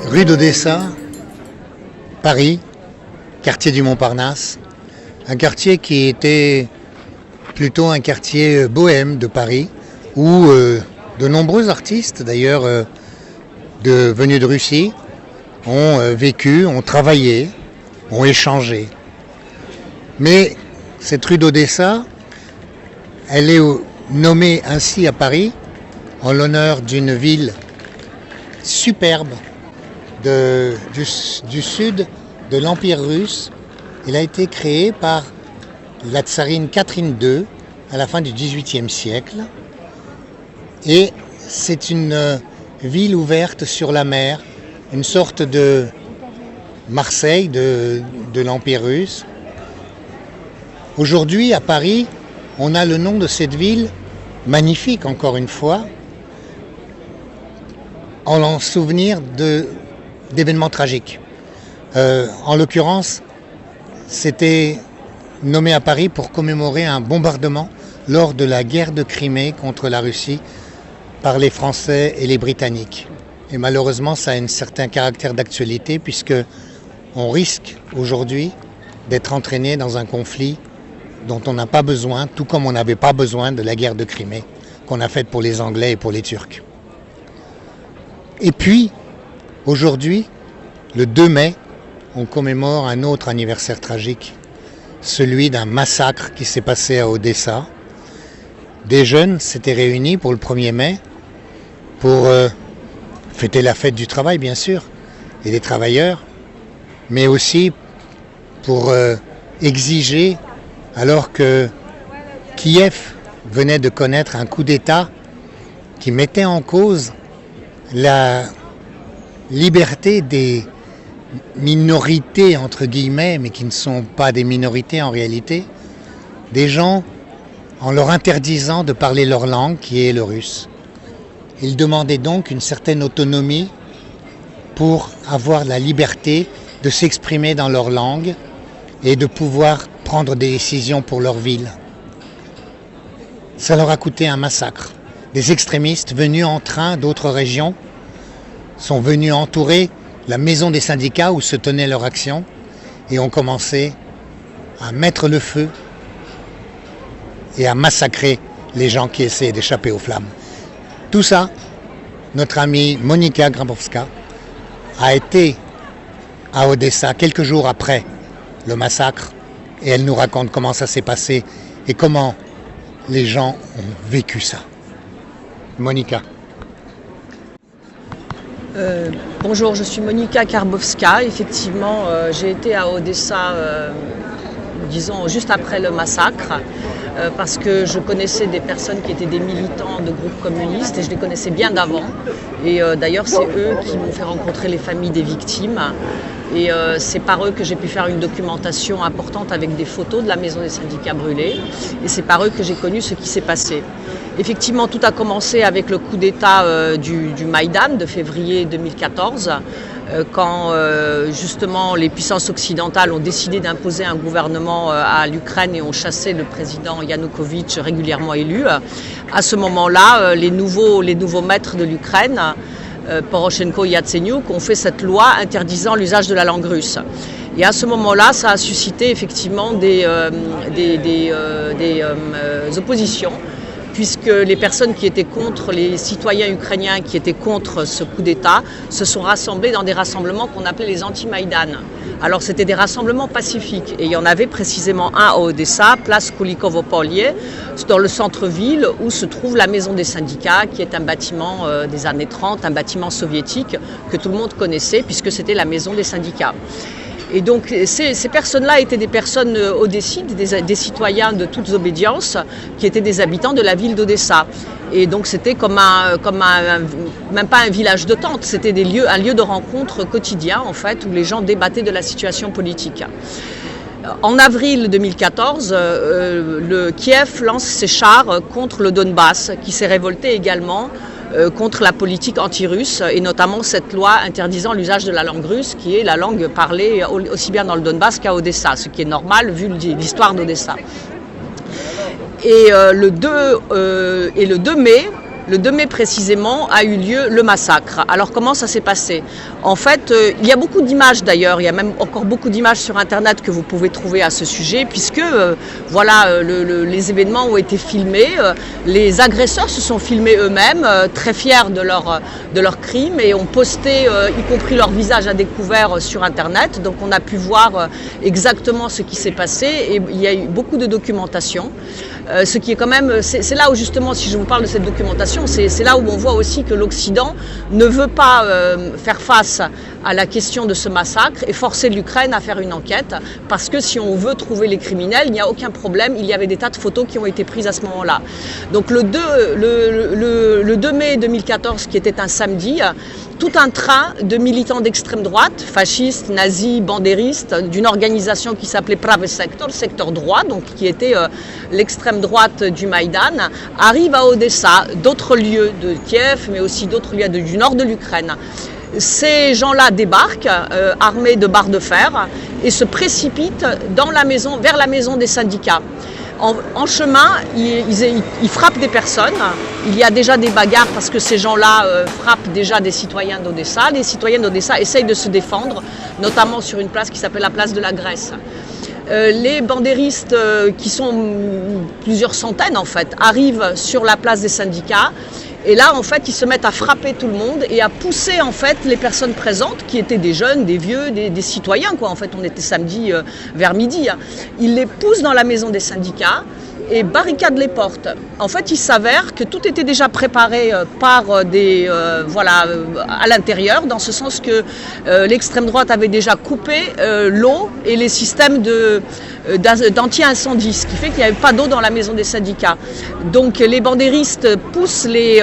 Rue d'Odessa, Paris, quartier du Montparnasse, un quartier qui était plutôt un quartier bohème de Paris, où de nombreux artistes d'ailleurs venus de Russie ont vécu, ont travaillé, ont échangé. Mais cette rue d'Odessa, elle est nommée ainsi à Paris en l'honneur d'une ville superbe du sud de l'Empire russe. Il a été créé par la tsarine Catherine II à la fin du XVIIIe siècle. Et c'est une ville ouverte sur la mer, une sorte de Marseille de l'Empire russe. Aujourd'hui, à Paris, on a le nom de cette ville, magnifique encore une fois, en souvenir d'événements tragiques. En l'occurrence, c'était nommé à Paris pour commémorer un bombardement lors de la guerre de Crimée contre la Russie par les Français et les Britanniques. Et malheureusement, ça a un certain caractère d'actualité puisque on risque aujourd'hui d'être entraîné dans un conflit dont on n'a pas besoin, tout comme on n'avait pas besoin de la guerre de Crimée qu'on a faite pour les Anglais et pour les Turcs. Et puis, aujourd'hui, le 2 mai, on commémore un autre anniversaire tragique, celui d'un massacre qui s'est passé à Odessa. Des jeunes s'étaient réunis pour le 1er mai pour fêter la fête du travail, bien sûr, et des travailleurs, mais aussi pour exiger, alors que Kiev venait de connaître un coup d'État qui mettait en cause la liberté des minorités, entre guillemets, mais qui ne sont pas des minorités en réalité, des gens en leur interdisant de parler leur langue, qui est le russe. Ils demandaient donc une certaine autonomie pour avoir la liberté de s'exprimer dans leur langue et de pouvoir prendre des décisions pour leur ville. Ça leur a coûté un massacre. Des extrémistes venus en train d'autres régions sont venus entourer la maison des syndicats où se tenait leur action et ont commencé à mettre le feu et à massacrer les gens qui essaient d'échapper aux flammes. Tout ça, notre amie Monika Grabowska a été à Odessa quelques jours après le massacre et elle nous raconte comment ça s'est passé et comment les gens ont vécu ça. Monika. Bonjour, je suis Monika Karbowska. Effectivement, j'ai été à Odessa, disons, juste après le massacre, parce que je connaissais des personnes qui étaient des militants de groupes communistes et je les connaissais bien d'avant. Et d'ailleurs, c'est eux qui m'ont fait rencontrer les familles des victimes. Et c'est par eux que j'ai pu faire une documentation importante avec des photos de la maison des syndicats brûlée. Et c'est par eux que j'ai connu ce qui s'est passé. Effectivement, tout a commencé avec le coup d'État du Maïdan de février 2014, quand justement les puissances occidentales ont décidé d'imposer un gouvernement à l'Ukraine et ont chassé le président Yanukovych régulièrement élu. À ce moment-là, les nouveaux maîtres de l'Ukraine, Poroshenko et Yatsenyuk, ont fait cette loi interdisant l'usage de la langue russe. Et à ce moment-là, ça a suscité effectivement des oppositions, puisque les personnes qui étaient contre, les citoyens ukrainiens qui étaient contre ce coup d'État, se sont rassemblés dans des rassemblements qu'on appelait les anti-Maïdan. Alors c'était des rassemblements pacifiques, et il y en avait précisément un à Odessa, place Kulikovo-Polye, dans le centre-ville où se trouve la maison des syndicats, qui est un bâtiment des années 30, un bâtiment soviétique que tout le monde connaissait, puisque c'était la maison des syndicats. Et donc ces personnes-là étaient des personnes odessites, des citoyens de toutes obédiences, qui étaient des habitants de la ville d'Odessa. Et donc c'était même pas un village de tente, c'était un lieu de rencontre quotidien en fait, où les gens débattaient de la situation politique. En avril 2014, le Kiev lance ses chars contre le Donbass, qui s'est révolté également contre la politique anti-russe et notamment cette loi interdisant l'usage de la langue russe qui est la langue parlée aussi bien dans le Donbass qu'à Odessa, ce qui est normal vu l'histoire d'Odessa. Et le 2 mai précisément a eu lieu le massacre. Alors comment ça s'est passé? En fait, il y a beaucoup d'images d'ailleurs, il y a même encore beaucoup d'images sur internet que vous pouvez trouver à ce sujet puisque voilà, les événements ont été filmés, les agresseurs se sont filmés eux-mêmes, très fiers de leur crime et ont posté y compris leur visage à découvert sur internet. Donc on a pu voir exactement ce qui s'est passé et il y a eu beaucoup de documentation. Ce qui est quand même, c'est là où justement, si je vous parle de cette documentation, c'est là où on voit aussi que l'Occident ne veut pas faire face à la question de ce massacre et forcer l'Ukraine à faire une enquête parce que si on veut trouver les criminels, il n'y a aucun problème, il y avait des tas de photos qui ont été prises à ce moment-là. Donc le 2 mai 2014, qui était un samedi, tout un train de militants d'extrême droite, fascistes, nazis, bandéristes, d'une organisation qui s'appelait Pravé Sektor, secteur droit, donc qui était l'extrême droite du Maïdan, arrive à Odessa, d'autres lieux de Kiev, mais aussi d'autres lieux du nord de l'Ukraine. Ces gens-là débarquent armés de barres de fer et se précipitent vers la maison des syndicats. En chemin, ils frappent des personnes. Il y a déjà des bagarres parce que ces gens-là frappent déjà des citoyens d'Odessa. Les citoyens d'Odessa essayent de se défendre, notamment sur une place qui s'appelle la place de la Grèce. Les bandéristes, qui sont plusieurs centaines en fait, arrivent sur la place des syndicats. Et là, en fait, ils se mettent à frapper tout le monde et à pousser en fait les personnes présentes, qui étaient des jeunes, des vieux, des citoyens, quoi. En fait, on était samedi vers midi. Ils les poussent dans la maison des syndicats et barricadent les portes. En fait, il s'avère que tout était déjà préparé par à l'intérieur, dans ce sens que l'extrême droite avait déjà coupé l'eau et les systèmes d'anti-incendie, ce qui fait qu'il n'y avait pas d'eau dans la maison des syndicats. Donc les bandéristes poussent les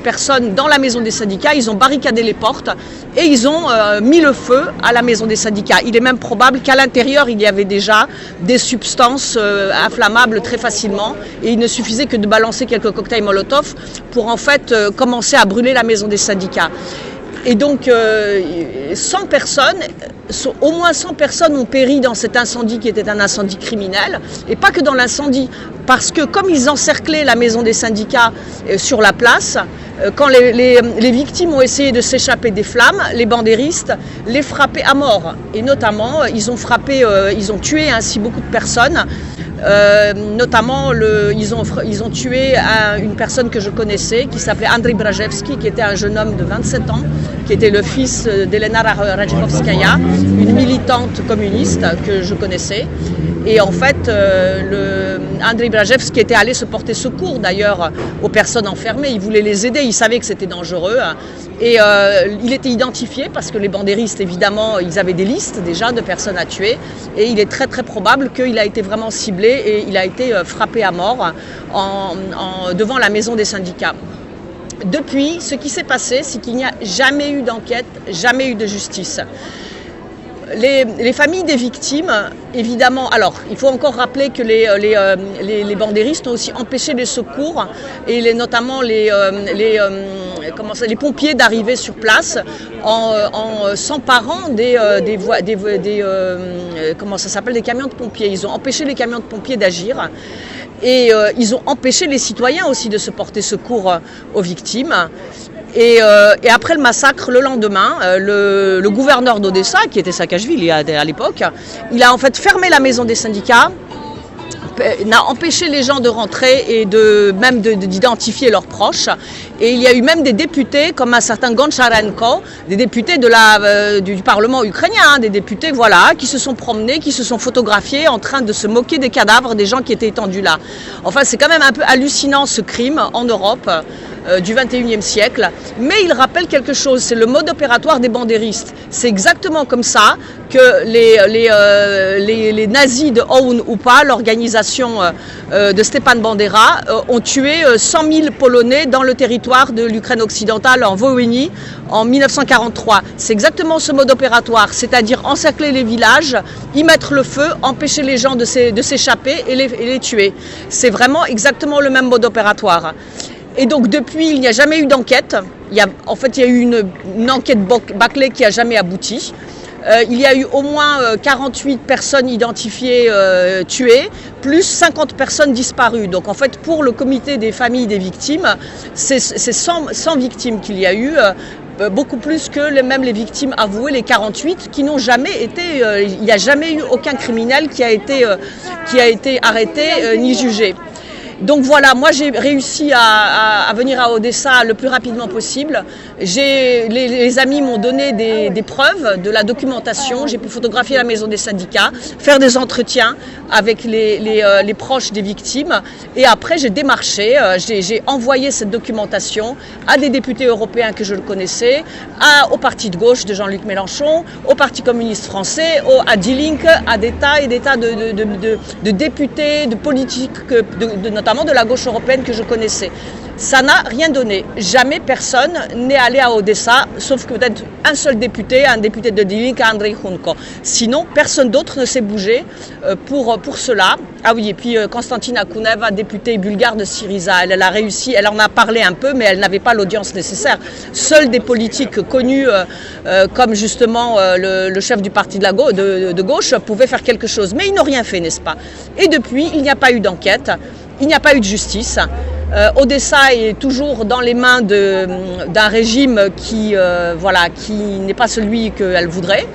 personnes dans la maison des syndicats, ils ont barricadé les portes et ils ont mis le feu à la maison des syndicats. Il est même probable qu'à l'intérieur, il y avait déjà des substances inflammables très facilement et il ne suffisait que de balancer quelques cocktails Molotov pour en fait commencer à brûler la maison des syndicats. Et donc 100 personnes, au moins 100 personnes ont péri dans cet incendie qui était un incendie criminel, et pas que dans l'incendie, parce que comme ils encerclaient la maison des syndicats sur la place, quand les victimes ont essayé de s'échapper des flammes, les bandéristes les frappaient à mort. Et notamment, ils ont tué ainsi beaucoup de personnes. Notamment, ils ont tué une personne que je connaissais qui s'appelait Andrei Brajevski, qui était un jeune homme de 27 ans, qui était le fils d'Elena Rajkovskaya, une militante communiste que je connaissais. Et en fait, Andrei Brajevski était allé se porter secours d'ailleurs aux personnes enfermées. Il voulait les aider, il savait que c'était dangereux. Et il était identifié parce que les bandéristes, évidemment, ils avaient des listes déjà de personnes à tuer. Et il est très très probable qu'il a été vraiment ciblé et il a été frappé à mort devant la maison des syndicats. Depuis, ce qui s'est passé, c'est qu'il n'y a jamais eu d'enquête, jamais eu de justice. Les familles des victimes, évidemment, alors il faut encore rappeler que les bandéristes ont aussi empêché les secours et notamment les pompiers d'arriver sur place en s'emparant des camions de pompiers. Ils ont empêché les camions de pompiers d'agir. Et ils ont empêché les citoyens aussi de se porter secours aux victimes. Et après le massacre, le lendemain, le gouverneur d'Odessa, qui était Saakashvili à l'époque, il a en fait fermé la maison des syndicats, n'a empêché les gens de rentrer et d'identifier leurs proches. Et il y a eu même des députés, comme un certain Goncharenko, des députés du Parlement ukrainien, des députés qui se sont promenés, qui se sont photographiés en train de se moquer des cadavres des gens qui étaient étendus là. Enfin, c'est quand même un peu hallucinant ce crime en Europe du 21e siècle. Mais il rappelle quelque chose, c'est le mode opératoire des bandéristes. C'est exactement comme ça que les nazis de OUN UPA, l'organisation de Stepan Bandera, ont tué 100 000 Polonais dans le territoire de l'Ukraine occidentale, en Volhynie, en 1943. C'est exactement ce mode opératoire, c'est-à-dire encercler les villages, y mettre le feu, empêcher les gens de s'échapper et les tuer. C'est vraiment exactement le même mode opératoire. Et donc depuis, il n'y a jamais eu d'enquête. En fait, il y a eu une enquête bâclée qui n'a jamais abouti. Il y a eu au moins 48 personnes identifiées tuées, plus 50 personnes disparues. Donc en fait, pour le comité des familles des victimes, c'est 100 victimes qu'il y a eu, beaucoup plus que même les victimes avouées, les 48, qui n'ont jamais été... il n'y a jamais eu aucun criminel qui a été arrêté ni jugé. Donc voilà, moi j'ai réussi à venir à Odessa le plus rapidement possible. Les amis m'ont donné des preuves, de la documentation. J'ai pu photographier la maison des syndicats, faire des entretiens avec les proches des victimes. Et après j'ai démarché, j'ai envoyé cette documentation à des députés européens que je connaissais, au parti de gauche de Jean-Luc Mélenchon, au Parti communiste français, à Die Linke, à des tas et des tas de députés, de politiques, notamment de la gauche européenne que je connaissais. Ça n'a rien donné. Jamais personne n'est allé à Odessa, sauf que peut-être un seul député, un député de Die Linke, Andrei Hunko. Sinon, personne d'autre ne s'est bougé pour cela. Ah oui, et puis Konstantina Akouneva, députée bulgare de Syriza, elle a réussi, elle en a parlé un peu, mais elle n'avait pas l'audience nécessaire. Seuls des politiques connus, comme justement le chef du parti de gauche, pouvaient faire quelque chose. Mais ils n'ont rien fait, n'est-ce pas? Et depuis, il n'y a pas eu d'enquête. Il n'y a pas eu de justice. Odessa est toujours dans les mains d'un régime qui n'est pas celui qu'elle voudrait.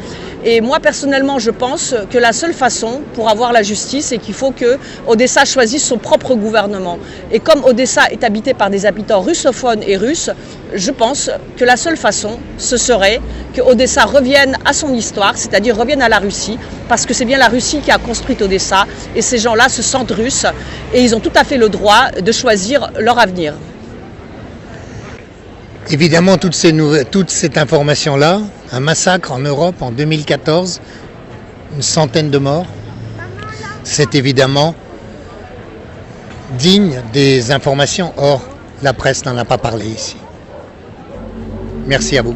Et moi, personnellement, je pense que la seule façon pour avoir la justice, c'est qu'il faut que Odessa choisisse son propre gouvernement. Et comme Odessa est habitée par des habitants russophones et russes, je pense que la seule façon, ce serait que Odessa revienne à son histoire, c'est-à-dire revienne à la Russie, parce que c'est bien la Russie qui a construit Odessa, et ces gens-là se sentent russes, et ils ont tout à fait le droit de choisir leur avenir. Évidemment, toute cette information-là, un massacre en Europe en 2014, une centaine de morts, c'est évidemment digne des informations. Or, la presse n'en a pas parlé ici. Merci à vous.